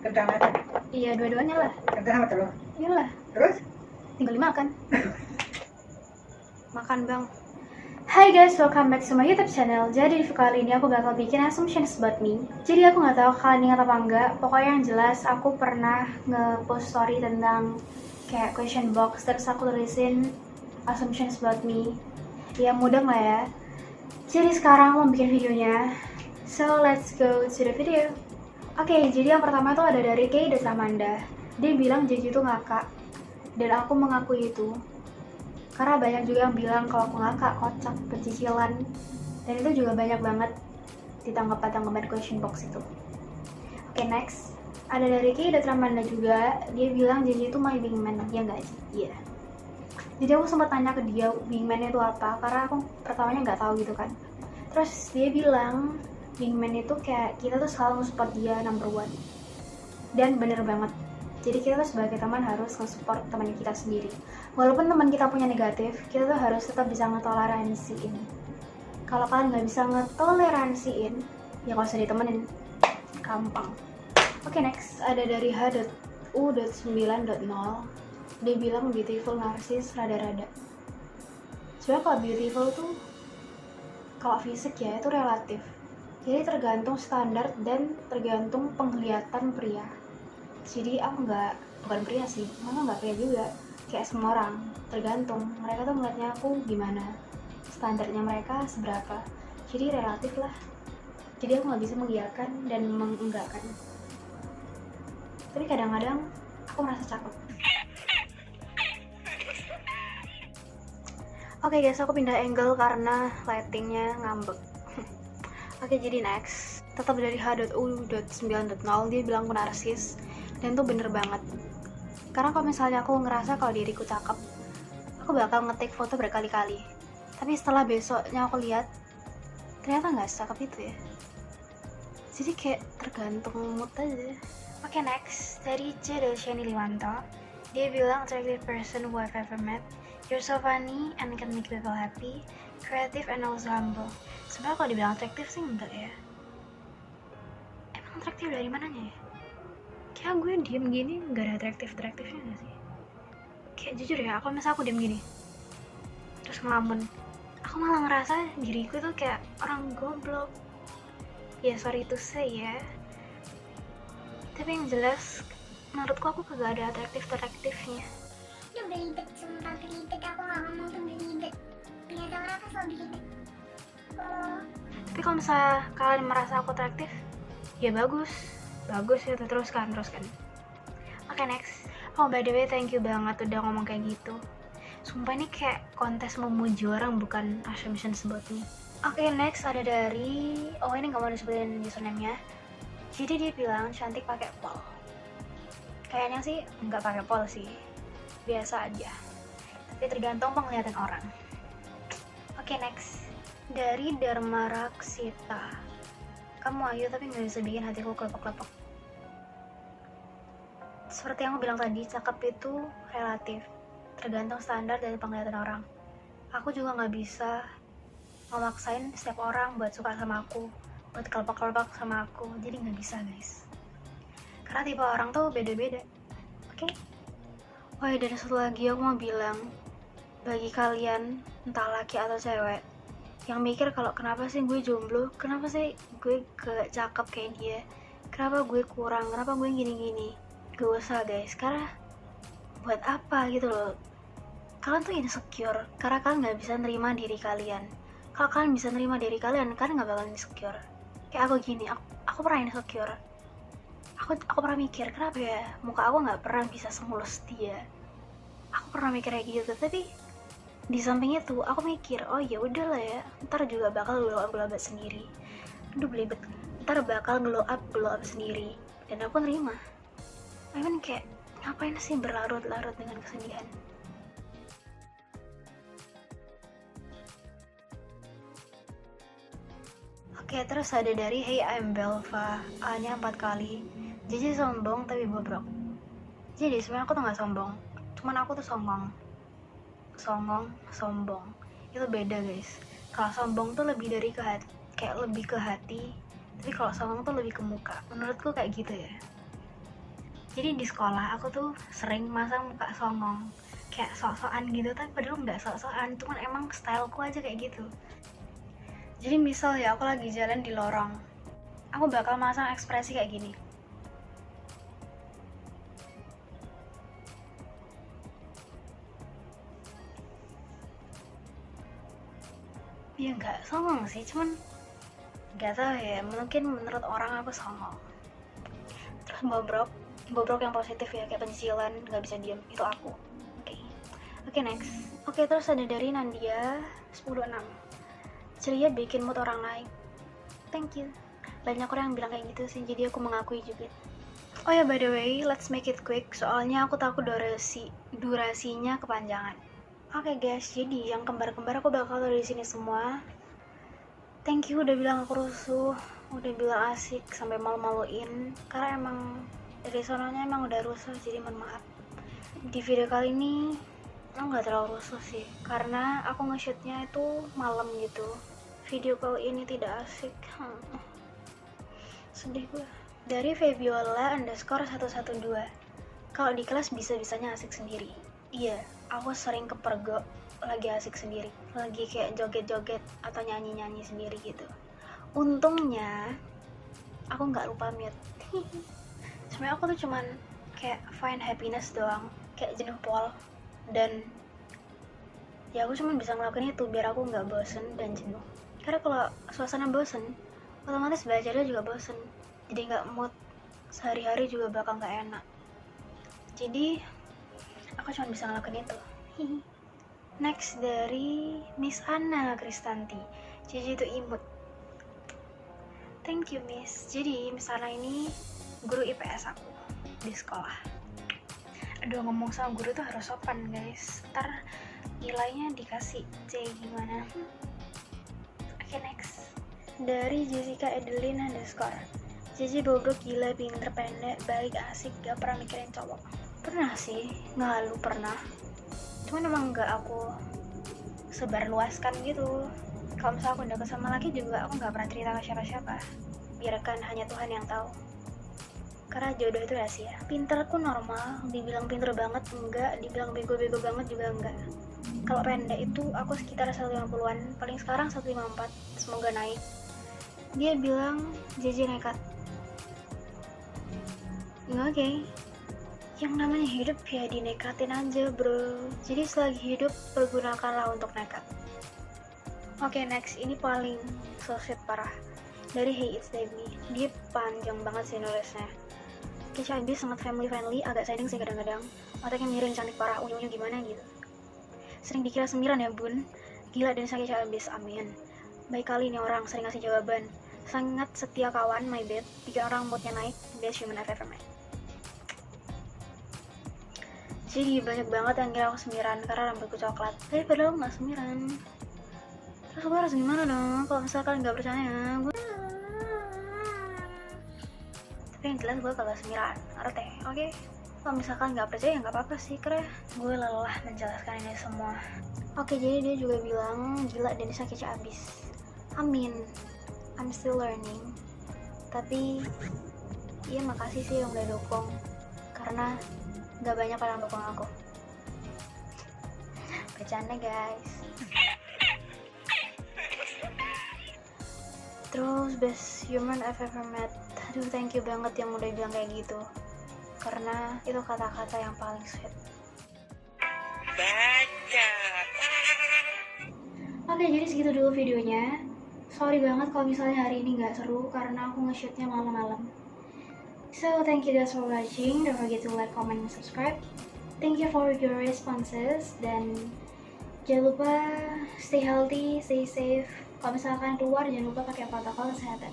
Kentang apa? Iya, dua-duanya lah. Kentang apa telur? Iyalah, Terus? tinggal dimakan. Makan bang. Hai guys, welcome back to my YouTube channel. Jadi di video kali ini aku bakal bikin assumptions about me. Jadi aku nggak tahu kalian ingat apa enggak. Pokoknya yang jelas aku pernah nge-post story tentang kayak question box, terus aku tulisin assumptions about me. Ya mudah lah ya. Jadi sekarang mau bikin videonya. So let's go to the video. Oke, jadi yang pertama itu ada dari Kay dan Amanda. Dia bilang Jeju itu ngakak, dan aku mengakui itu. Karena banyak juga yang bilang kalau aku ngakak, kocak, pecicilan. Dan itu juga banyak banget di tanggapan question box itu. Oke, next. Ada dari Kay dan Amanda juga. Dia bilang Jeju itu my wingman. Ya nggak sih? Iya. Jadi aku sempat tanya ke dia wingman itu apa, karena aku pertamanya nggak tahu gitu kan. Terus dia bilang wingman itu kayak kita tuh selalu support dia number one. Dan bener banget, jadi kita tuh sebagai teman harus nge-support teman kita sendiri. Walaupun teman kita punya negatif, kita tuh harus tetap bisa ngetoleransiin. Kalau kalian nggak bisa ngetoleransiin, ya nggak usah ditemenin. Gampang. Oke, next ada dari H.U.9.0. Dia bilang beautiful narsis rada-rada. Sebenarnya kalau beautiful tuh kalau fisik ya itu relatif. Jadi tergantung standar dan tergantung penglihatan pria. Jadi aku bukan pria sih, malah nggak pria juga. Kayak semua orang, tergantung mereka tuh ngeliatnya aku gimana, standarnya mereka seberapa. Jadi relatif lah. Jadi aku nggak bisa mengiyakan dan mengenggakkan. Tapi kadang-kadang aku merasa cakep. Oke guys, aku pindah angle karena lightingnya ngambek. Oke, jadi next. Tetap dari H.U.9.0, dia bilang aku narsis. Dan tuh bener banget. Karena kalau misalnya aku ngerasa kalau diriku cakep, aku bakal ngetik foto berkali-kali. Tapi setelah besoknya aku lihat, ternyata nggak secakep itu ya. Jadi kayak tergantung mood aja. Oke, next. Dari C. Delshani Liwanto. Dia bilang attractive person who I've ever met. You're so funny and can make people happy, creative and also humble. Sebenarnya kalau dibilang atraktif sih enggak ya. Emang atraktif dari mananya ya? Kayak gue diem gini nggak ada atraktifnya nggak sih? Kayak jujur ya, kalau misalnya aku diem gini terus ngelamun, aku malah ngerasa diriku tuh kayak orang goblok. Ya sorry to say ya, tapi yang jelas menurutku aku kagak ada atraktifnya. Itu belibet, sumpah belibet. Aku gak ngomong tuh belibet. Biasa orang tuh selalu belibet. Tapi kalau misalnya kalian merasa aku atraktif, ya bagus ya, teruskan. Oke, next. Oh by the way, thank you banget udah ngomong kayak gitu. Sumpah ini kayak kontes memuji orang, bukan assumptions about me. Oke, next ada dari ini gak mau disebutin username-nya. Jadi dia bilang cantik pakai pol. Kayaknya sih nggak pakai pol sih, biasa aja. Tapi tergantung penglihatan orang. Oke, next. Dari Dharma Raksita. Kamu ayu tapi nggak bisa bikin hatiku kelepek-kelepek. Seperti yang aku bilang tadi, cakep itu relatif, tergantung standar dari penglihatan orang. Aku juga nggak bisa memaksain setiap orang buat suka sama aku, buat kelepek-kelepek sama aku. Jadi nggak bisa guys, karena tipe orang tuh beda-beda. Oke? Oh ya, dan satu lagi aku mau bilang, bagi kalian entah laki atau cewek yang mikir kalau kenapa sih gue jomblo, kenapa sih gue gak cakep kayak dia, kenapa gue kurang, kenapa gue gini-gini, gak usah guys. Karena buat apa gitu loh. Kalian tuh insecure karena kalian gak bisa nerima diri kalian. Kalau kalian bisa nerima diri kalian, kalian gak bakal insecure. Kayak aku gini, aku pernah insecure. Aku pernah mikir, kenapa ya muka aku gak pernah bisa semulus dia. Aku pernah mikir kayak gitu, tapi di samping itu aku mikir, oh ya udahlah ya, ntar juga bakal glow up sendiri. Aduh belibet, ntar bakal glow up sendiri. Dan aku nerima. Kayak ngapain sih berlarut-larut dengan kesedihan. Oke, terus ada dari Hey I'm Belva. A-nya 4 kali. Jadi sombong tapi bobrok. Jadi sebenarnya aku tuh gak sombong, cuman aku tuh sombong itu beda guys. Kalau sombong tuh lebih dari ke hati, kayak lebih ke hati, tapi kalau sombong tuh lebih ke muka, menurutku kayak gitu ya. Jadi di sekolah aku tuh sering masang muka songong, kayak sok-sokan gitu, tapi padahal nggak sok-sokan, cuman emang styleku aja kayak gitu. Jadi misal ya aku lagi jalan di lorong, aku bakal masang ekspresi kayak gini. Ya nggak songong sih, cuman nggak tahu ya, mungkin menurut orang aku songong. Terus bobrok yang positif ya, kayak pencicilan, nggak bisa diem, itu aku. Oke, next. Oke, terus ada dari Nandia 106. Ceria bikin mood orang naik. Thank you. Banyak orang yang bilang kayak gitu sih, jadi aku mengakui juga. Oh ya, by the way, let's make it quick, soalnya aku takut durasinya kepanjangan. Oke guys, jadi yang kembar-kembar aku bakal taruh di sini semua. Thank you udah bilang aku rusuh, udah bilang asik sampai malu-maluin, karena emang dari sononya emang udah rusuh, jadi mohon maaf. Di video kali ini aku nggak terlalu rusuh sih, karena aku nge-shootnya itu malam gitu. Video kali ini tidak asik. Sedih gue. Dari Febiola_112. Kalau di kelas bisa-bisanya asik sendiri. Iya, aku sering kepergok lagi asik sendiri, lagi kayak joget-joget atau nyanyi-nyanyi sendiri gitu. Untungnya aku nggak lupa mute. Sebenarnya aku tuh cuman kayak find happiness doang, kayak jenuh pol, dan ya aku cuman bisa ngelakuin itu biar aku nggak bosen dan jenuh. Karena kalau suasana bosen, otomatis belajarnya juga bosen, jadi nggak mood, sehari-hari juga bakal nggak enak. Jadi aku cuma bisa ngelakuin itu. Next dari Miss Anna Kristanti. Jadi itu imut. Thank you Miss. Jadi Miss Anna ini guru IPS aku di sekolah. Aduh, ngomong sama guru tuh harus sopan guys, ntar nilainya dikasih C gimana. Oke, next dari Jessica Edelina _ Jadi bobrok, gila, pinter, pendek, baik, asik, gak pernah mikirin cowok. Pernah sih, ngalu pernah, cuman emang gak aku sebarluaskan gitu. Kalau misalnya aku deket sama laki juga aku gak pernah cerita ke siapa-siapa, biarkan hanya Tuhan yang tahu, karena jodoh itu rahasia. Pinterku normal, dibilang pinter banget enggak, dibilang bego-bego banget juga enggak. Kalau pendek itu aku sekitar 150-an, paling sekarang 154, semoga naik. Dia bilang JJ nekat. Oke. Yang namanya hidup ya dinekatin aja bro. Jadi selagi hidup pergunakanlah untuk nekat. Oke, next, ini paling so sweet parah. Dari Hey It's Debbie. Dia panjang banget sih nulisnya. Keisha Abis sangat family friendly, agak siding sih kadang-kadang. Otaknya miring, cantik parah, unyu-unyu gimana gitu. Sering dikira semiran ya bun. Gila dan sakit Keisha Abis, amin. Baik kali ini orang, sering ngasih jawaban. Sangat setia kawan, my bad. Bikin orang moodnya naik, best human I've ever met. Jadi banyak banget yang kira aku semiran karena rambutku coklat, tapi padahal nggak semiran. Terus gue harus gimana dong kalau misalkan nggak percaya? Tapi yang jelas gue kagak semiran, ngerti? Oke? Kalau misalkan nggak percaya ya nggak apa-apa sih, karena gue lelah menjelaskan ini semua. Oke, jadi dia juga bilang gila dan sakit abis. Amin. I'm still learning. Tapi iya, makasih sih yang udah dukung, karena gak banyak orang dukung aku. Bercanda guys. Terus best human I've ever met. Aduh, thank you banget yang udah bilang kayak gitu, karena itu kata-kata yang paling sweet. Oke, jadi segitu dulu videonya. Sorry banget kalau misalnya hari ini gak seru karena aku nge-shootnya malam-malam. So, thank you guys for watching. Don't forget to like, comment, and subscribe. Thank you for your responses. Dan jangan lupa stay healthy, stay safe. Kalau misalkan keluar, jangan lupa pakai protokol kesehatan.